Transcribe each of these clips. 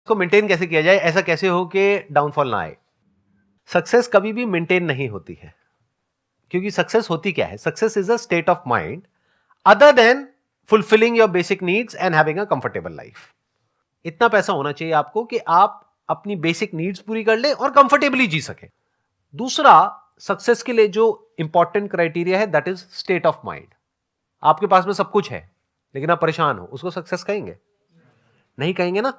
को मेंटेन कैसे किया जाए, ऐसा कैसे हो कि डाउनफॉल ना आए। सक्सेस कभी भी मेंटेन नहीं होती है, क्योंकि सक्सेस होती क्या है? Success is a state of mind other than fulfilling your basic needs and having a comfortable life. इतना पैसा होना चाहिए आपको कि आप अपनी बेसिक नीड्स पूरी कर ले और कंफर्टेबली जी सके। दूसरा, सक्सेस के लिए जो इंपॉर्टेंट क्राइटेरिया है that is state of mind. आपके पास में सब कुछ है लेकिन आप परेशान हो, उसको सक्सेस कहेंगे? नहीं कहेंगे ना।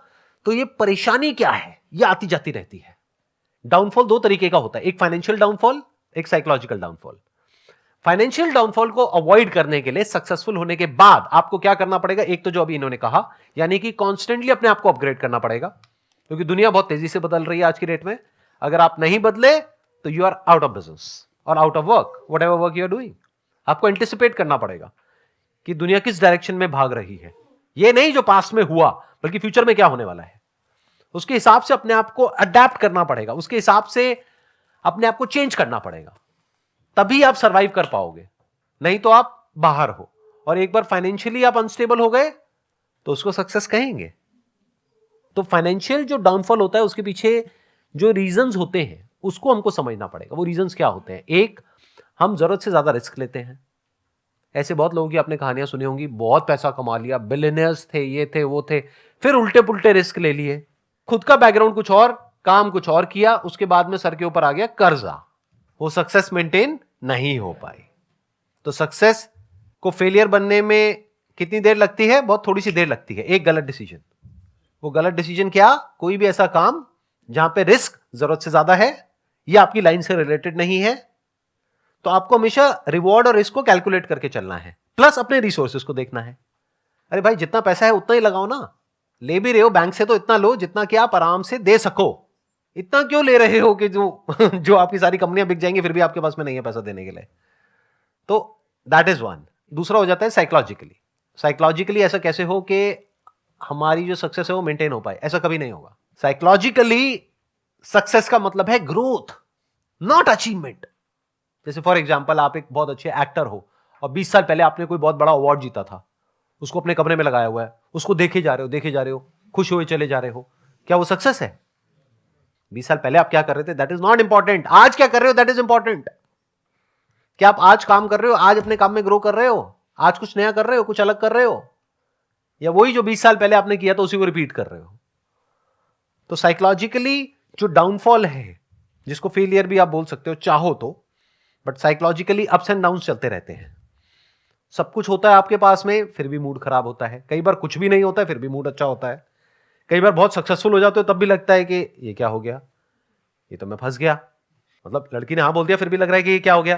तो ये परेशानी क्या है, ये आती जाती रहती है। डाउनफॉल दो तरीके का होता है, एक फाइनेंशियल डाउनफॉल, एक साइकोलॉजिकल डाउनफॉल। फाइनेंशियल डाउनफॉल को अवॉइड करने के लिए सक्सेसफुल होने के बाद आपको क्या करना पड़ेगा? एक तो जो अभी इन्होंने कहा, यानी कि कॉन्स्टेंटली अपने आप को अपग्रेड करना पड़ेगा, क्योंकि दुनिया बहुत तेजी से बदल रही है आज की डेट में। अगर आप नहीं बदले तो you are out of business और out of work, whatever work you are doing. आपको एंटिसिपेट करना पड़ेगा कि दुनिया किस डायरेक्शन में भाग रही है। ये नहीं जो पास्ट में हुआ, बल्कि फ्यूचर में क्या होने वाला है, उसके हिसाब से अपने आप को अडेप्ट करना पड़ेगा, उसके हिसाब से अपने आप को चेंज करना पड़ेगा, तभी आप सरवाइव कर पाओगे। नहीं तो आप बाहर हो, और एक बार फाइनेंशियली आप अनस्टेबल हो गए तो उसको सक्सेस कहेंगे? तो फाइनेंशियल जो डाउनफॉल होता है उसके पीछे जो रीजंस होते हैं उसको हमको समझना पड़ेगा। वो रीजंस क्या होते हैं? एक, हम जरूरत से ज्यादा रिस्क लेते हैं। ऐसे बहुत लोगों की आपने कहानियां सुनी होंगी, बहुत पैसा कमा लिया, बिलियनियर्स थे, ये थे वो थे, फिर उल्टे पुल्टे रिस्क ले लिए, खुद का बैकग्राउंड कुछ और, काम कुछ और किया, उसके बाद में सर के ऊपर आ गया कर्जा, वो सक्सेस मेंटेन नहीं हो पाई। तो सक्सेस को फेलियर बनने में कितनी देर लगती है? बहुत थोड़ी सी देर लगती है। एक गलत डिसीजन। वो गलत डिसीजन क्या? कोई भी ऐसा काम जहां पे रिस्क जरूरत से ज्यादा है या आपकी लाइन से रिलेटेड नहीं है, तो आपको हमेशा रिवॉर्ड और रिस्क को कैलकुलेट करके चलना है, प्लस अपने रिसोर्सेज को देखना है। अरे भाई, जितना पैसा है उतना ही लगाओ ना। ले भी रहे हो बैंक से तो इतना लो जितना कि आप आराम से दे सको। इतना क्यों ले रहे हो कि जो आपकी सारी कंपनियां बिक जाएंगी फिर भी आपके पास में नहीं है पैसा देने के लिए? तो दैट इज वन। दूसरा हो जाता है साइकोलॉजिकली। साइकोलॉजिकली ऐसा कैसे हो कि हमारी जो सक्सेस है वो मेंटेन हो पाए? ऐसा कभी नहीं होगा। साइकोलॉजिकली सक्सेस का मतलब है ग्रोथ, नॉट अचीवमेंट। जैसे फॉर एग्जाम्पल, आप एक बहुत अच्छे एक्टर हो और 20 साल पहले आपने कोई बहुत बड़ा अवार्ड जीता था, उसको अपने कमरे में लगाया हुआ है, उसको देखे जा रहे हो, खुश हुए चले जा रहे हो। क्या वो सक्सेस है? 20 साल पहले आप क्या कर रहे थे दैट इज नॉट इंपॉर्टेंट। आज क्या कर रहे हो दैट इज इंपॉर्टेंट। क्या आप आज काम कर रहे हो, आज अपने काम में ग्रो कर रहे हो, आज कुछ नया कर रहे हो, कुछ अलग कर रहे हो, या वही जो 20 साल पहले आपने किया था उसी को रिपीट कर रहे हो? तो साइकोलॉजिकली जो डाउनफॉल है, जिसको फेलियर भी आप बोल सकते हो चाहो तो, but psychologically ups and downs चलते रहते हैं। सब कुछ होता है आपके पास में फिर भी मूड खराब होता है, कई बार कुछ भी नहीं होता है फिर भी मूड अच्छा होता है, कई बार बहुत सक्सेसफुल हो जाते हो तब भी लगता है कि ये क्या हो गया, ये तो मैं फंस गया। मतलब लड़की ने हाँ बोल दिया फिर भी लग रहा है कि ये क्या हो गया,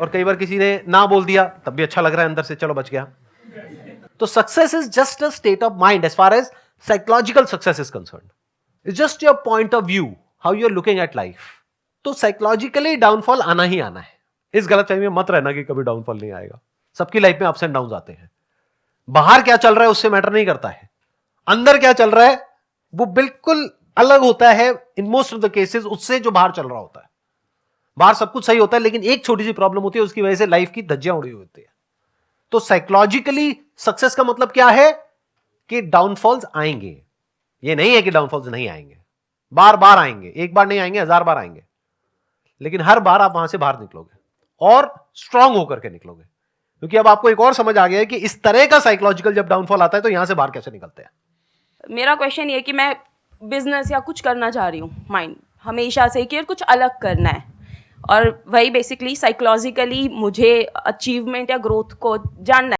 और कई बार किसी ने ना बोल दिया तब भी अच्छा लग रहा है अंदर से, चलो बच गया। तो success is just a state of mind as far as psychological success is concerned. It's just your point of view, how you are looking at life. तो साइकोलॉजिकली डाउनफॉल आना ही आना है। इस गलतफहमी में मत रहना कि कभी डाउनफॉल नहीं आएगा। सबकी लाइफ में अप्स एंड डाउन्स आते हैं। बाहर क्या चल रहा है उससे मैटर नहीं करता है, अंदर क्या चल रहा है वो बिल्कुल अलग होता है in most of the cases उससे जो बाहर चल रहा होता है। बाहर सब कुछ सही होता है लेकिन एक छोटी सी प्रॉब्लम होती है, उसकी वजह से लाइफ की धज्जियां उड़ी हुई होती है। तो साइकोलॉजिकली सक्सेस का मतलब क्या है कि डाउनफॉल्स आएंगे। ये नहीं है कि डाउनफॉल्स नहीं आएंगे, बार बार आएंगे, एक बार नहीं आएंगे 1000 बार आएंगे, लेकिन हर बार आप वहां से बाहर निकलोगे और स्ट्रांग होकर के निकलोगे। क्योंकि अब आपको एक और समझ आ गया है कि इस तरह का साइकोलॉजिकल जब डाउनफॉल आता है तो यहां से बाहर कैसे निकलते हैं। मेरा क्वेश्चन ये कि मैं बिजनेस या कुछ करना चाह रही हूँ, माइंड हमेशा से कि कुछ अलग करना है, और वही बेसिकली साइकोलॉजिकली मुझे अचीवमेंट या ग्रोथ को जानना है।